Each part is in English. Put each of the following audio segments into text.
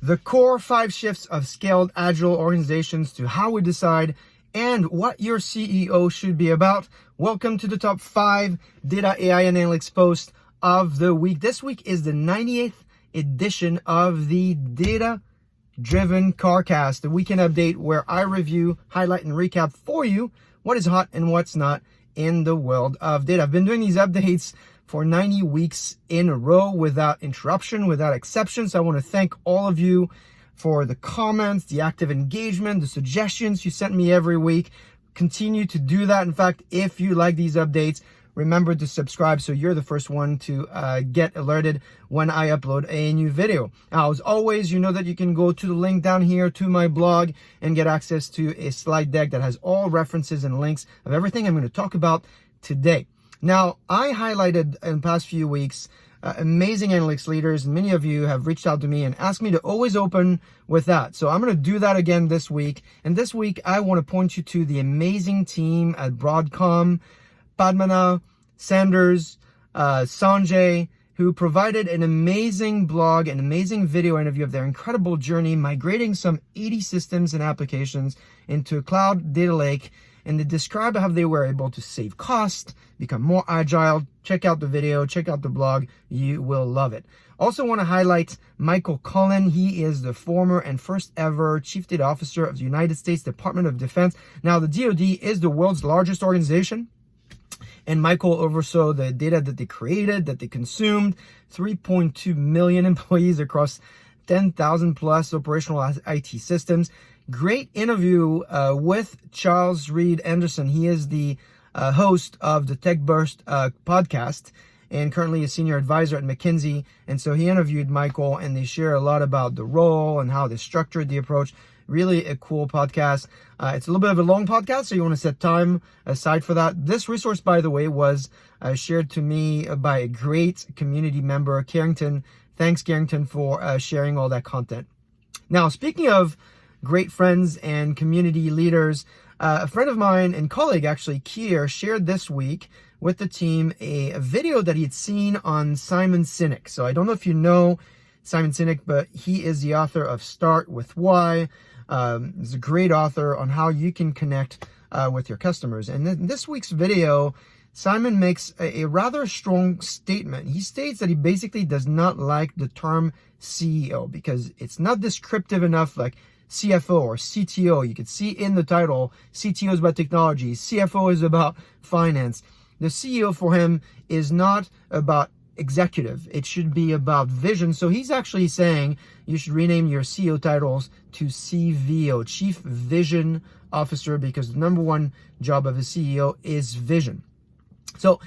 the core 5 shifts of scaled agile organizations to how we decide and what your CEO should be about. Welcome to the top 5 data, AI, and analytics post of the week. This week is the 98th edition of the Data Driven Carcast, the weekend update where I review, highlight, and recap for you what is hot and what's not in the world of data. I've been doing these updates for 90 weeks in a row without interruption, without exception. So I want to thank all of you for the comments, the active engagement, the suggestions you sent me every week. Continue to do that. In fact, if you like these updates, remember to subscribe so you're the first one to get alerted when I upload a new video. Now, as always, you know that you can go to the link down here to my blog and get access to a slide deck that has all references and links of everything I'm going to talk about today. Now, I highlighted in the past few weeks amazing analytics leaders, and many of you have reached out to me and asked me to always open with that. So I'm going to do that again this week. And this week, I want to point you to the amazing team at Broadcom, Padmana, Sanders, Sanjay, who provided an amazing blog, an amazing video interview of their incredible journey migrating some 80 systems and applications into a cloud data lake. And they described how they were able to save cost, become more agile. Check out the video, check out the blog. You will love it. Also want to highlight Michael Cullen. He is the former and first ever Chief Data Officer of the United States Department of Defense. Now, the DoD is the world's largest organization, and Michael oversaw the data that they created, that they consumed, 3.2 million employees across 10,000 plus operational IT systems. Great interview with Charles Reed Anderson. He is the host of the Tech Burst podcast and currently a senior advisor at McKinsey. And so he interviewed Michael, and they share a lot about the role and how they structured the approach. Really a cool podcast. It's a little bit of a long podcast, so you want to set time aside for that. This resource, by the way, was shared to me by a great community member, Carrington. Thanks, Carrington, for sharing all that content. Now, speaking of great friends and community leaders, a friend of mine and colleague, actually, Kier, shared this week with the team a video that he had seen on Simon Sinek. So I don't know if you know Simon Sinek, but he is the author of Start With Why. He's a great author on how you can connect with your customers. And in this week's video, Simon makes a rather strong statement. He states that he basically does not like the term CEO because it's not descriptive enough, like CFO or CTO. You can see in the title, CTO is about technology, CFO is about finance. The CEO for him is not about executive. It should be about vision. So he's actually saying you should rename your CEO titles to CVO, Chief Vision Officer, because the number one job of a CEO is vision. So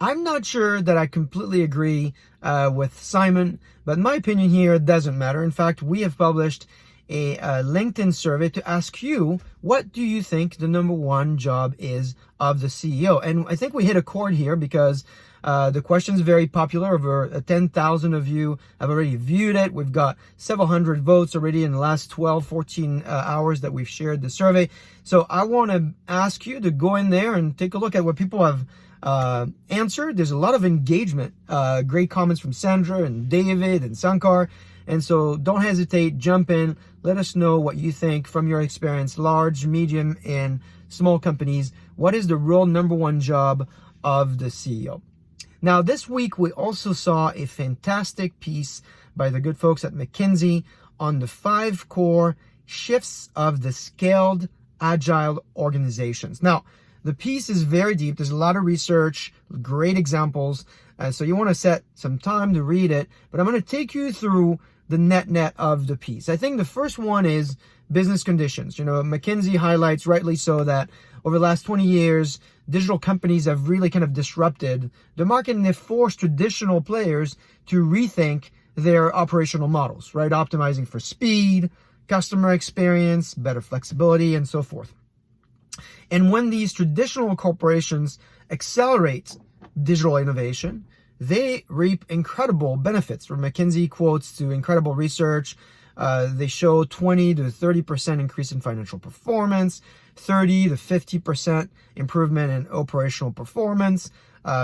I'm not sure that I completely agree with Simon, but my opinion here doesn't matter. In fact, we have published a LinkedIn survey to ask you, what do you think the number one job is of the CEO? And I think we hit a chord here because the question is very popular. Over 10,000 of you have already viewed it. We've got several hundred votes already in the last 12, 14 hours that we've shared the survey. So I want to ask you to go in there and take a look at what people have answered. There's a lot of engagement, great comments from Sandra and David and Sankar. And so don't hesitate, jump in, let us know what you think from your experience, large, medium, and small companies. What is the real number one job of the CEO? Now, this week, we also saw a fantastic piece by the good folks at McKinsey on the 5 core shifts of the scaled agile organizations. Now, the piece is very deep. There's a lot of research, great examples. So you want to set some time to read it. But I'm going to take you through the net of the piece. I think the first one is business conditions. You know, McKinsey highlights, rightly so, that over the last 20 years, digital companies have really kind of disrupted the market, and they've forced traditional players to rethink their operational models, right? Optimizing for speed, customer experience, better flexibility, and so forth. And when these traditional corporations accelerate digital innovation, they reap incredible benefits. From McKinsey quotes to incredible research, they show 20 to 30% increase in financial performance, 30 to 50% improvement in operational performance,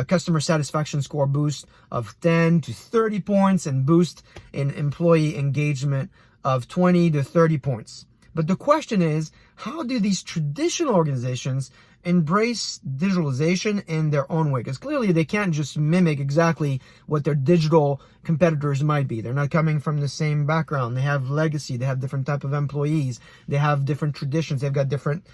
customer satisfaction score boost of 10 to 30 points, and boost in employee engagement of 20 to 30 points. But the question is, how do these traditional organizations embrace digitalization in their own way? Because clearly they can't just mimic exactly what their digital competitors might be. They're not coming from the same background. They have legacy. They have different type of employees. They have different traditions. They've got different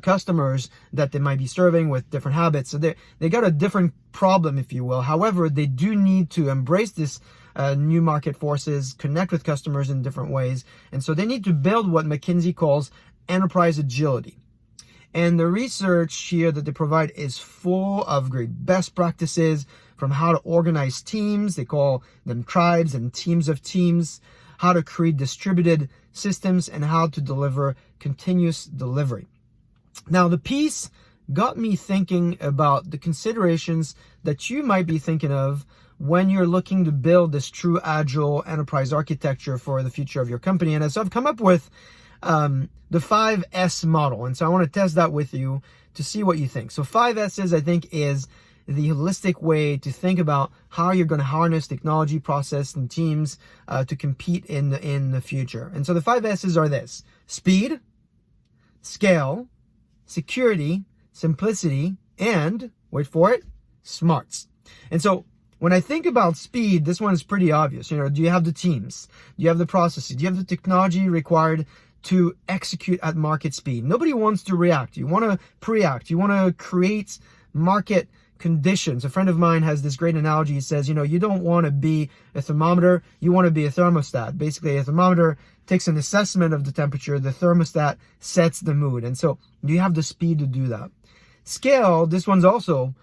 customers that they might be serving with different habits. So they got a different problem, if you will. However, they do need to embrace this new market forces, connect with customers in different ways. And so they need to build what McKinsey calls enterprise agility. And the research here that they provide is full of great best practices from how to organize teams. They call them tribes and teams of teams, how to create distributed systems, and how to deliver continuous delivery. Now, the piece got me thinking about the considerations that you might be thinking of when you're looking to build this true agile enterprise architecture for the future of your company. And so I've come up with the 5S model. And so I want to test that with you to see what you think. So 5S's, I think, is the holistic way to think about how you're going to harness technology, process, and teams to compete in the future. And so the 5S's are this: speed, scale, security, simplicity, and, wait for it, smarts. And so when I think about speed, this one is pretty obvious. Do you have the teams? Do you have the processes? Do you have the technology required to execute at market speed? Nobody wants to react. You want to pre-act. You want to create market conditions. A friend of mine has this great analogy. He says, you don't want to be a thermometer. You want to be a thermostat. Basically, a thermometer takes an assessment of the temperature. The thermostat sets the mood. And so do you have the speed to do that? Scale, this one's also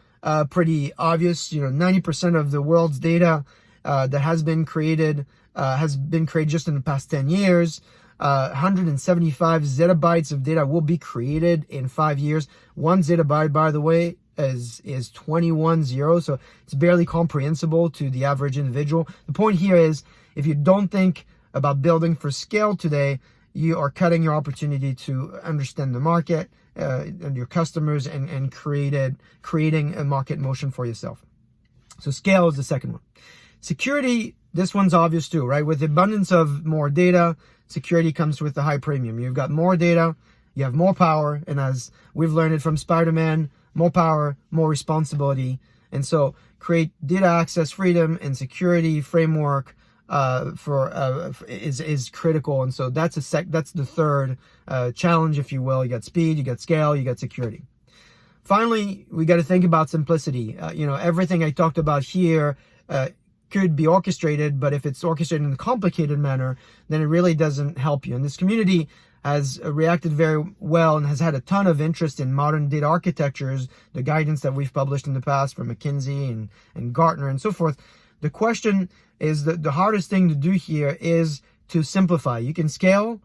pretty obvious. 90% of the world's data that has been created just in the past 10 years. 175 zettabytes of data will be created in 5 years. 1 zettabyte, by the way, is 21 zeros, so it's barely comprehensible to the average individual. The point here is, if you don't think about building for scale today, you are cutting your opportunity to understand the market and your customers and creating a market motion for yourself. So scale is the second one. Security, this one's obvious too, right? With the abundance of more data, security comes with a high premium. You've got more data, you have more power, and as we've learned it from Spider-Man, more power, more responsibility. And so create data access freedom and security framework is critical. And so that's the third challenge, if you will. You got speed, you got scale, you got security. Finally, we got to think about simplicity. Everything I talked about here could be orchestrated, but if it's orchestrated in a complicated manner, then it really doesn't help you. And this community has reacted very well and has had a ton of interest in modern data architectures, the guidance that we've published in the past from McKinsey and Gartner and so forth. The question is that the hardest thing to do here is to simplify. You can scale,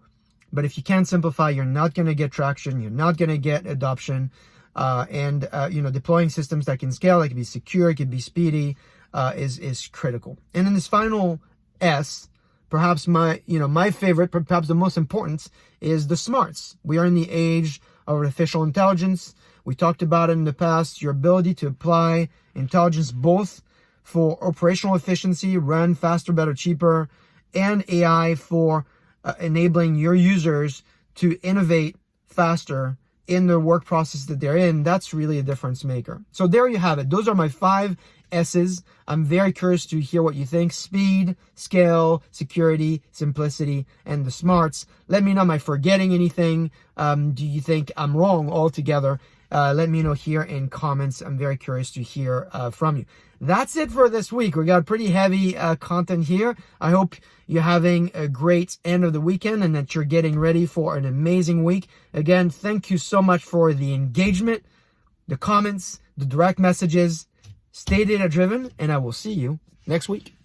but if you can't simplify, you're not going to get traction. You're not going to get adoption. Deploying systems that can scale, that can be secure, it can be speedy, is critical. And then this final S, perhaps my favorite, perhaps the most important, is the smarts. We are in the age of artificial intelligence. We talked about it in the past, your ability to apply intelligence both for operational efficiency, run faster, better, cheaper, and AI for enabling your users to innovate faster in the work process that they're in. That's really a difference maker. So there you have it. Those are my 5 S's. I'm very curious to hear what you think. Speed, scale, security, simplicity, and the smarts. Let me know, am I forgetting anything? Do you think I'm wrong altogether? Let me know here in comments. I'm very curious to hear from you. That's it for this week. We got pretty heavy content here. I hope you're having a great end of the weekend and that you're getting ready for an amazing week. Again, thank you so much for the engagement, the comments, the direct messages. Stay data driven, and I will see you next week.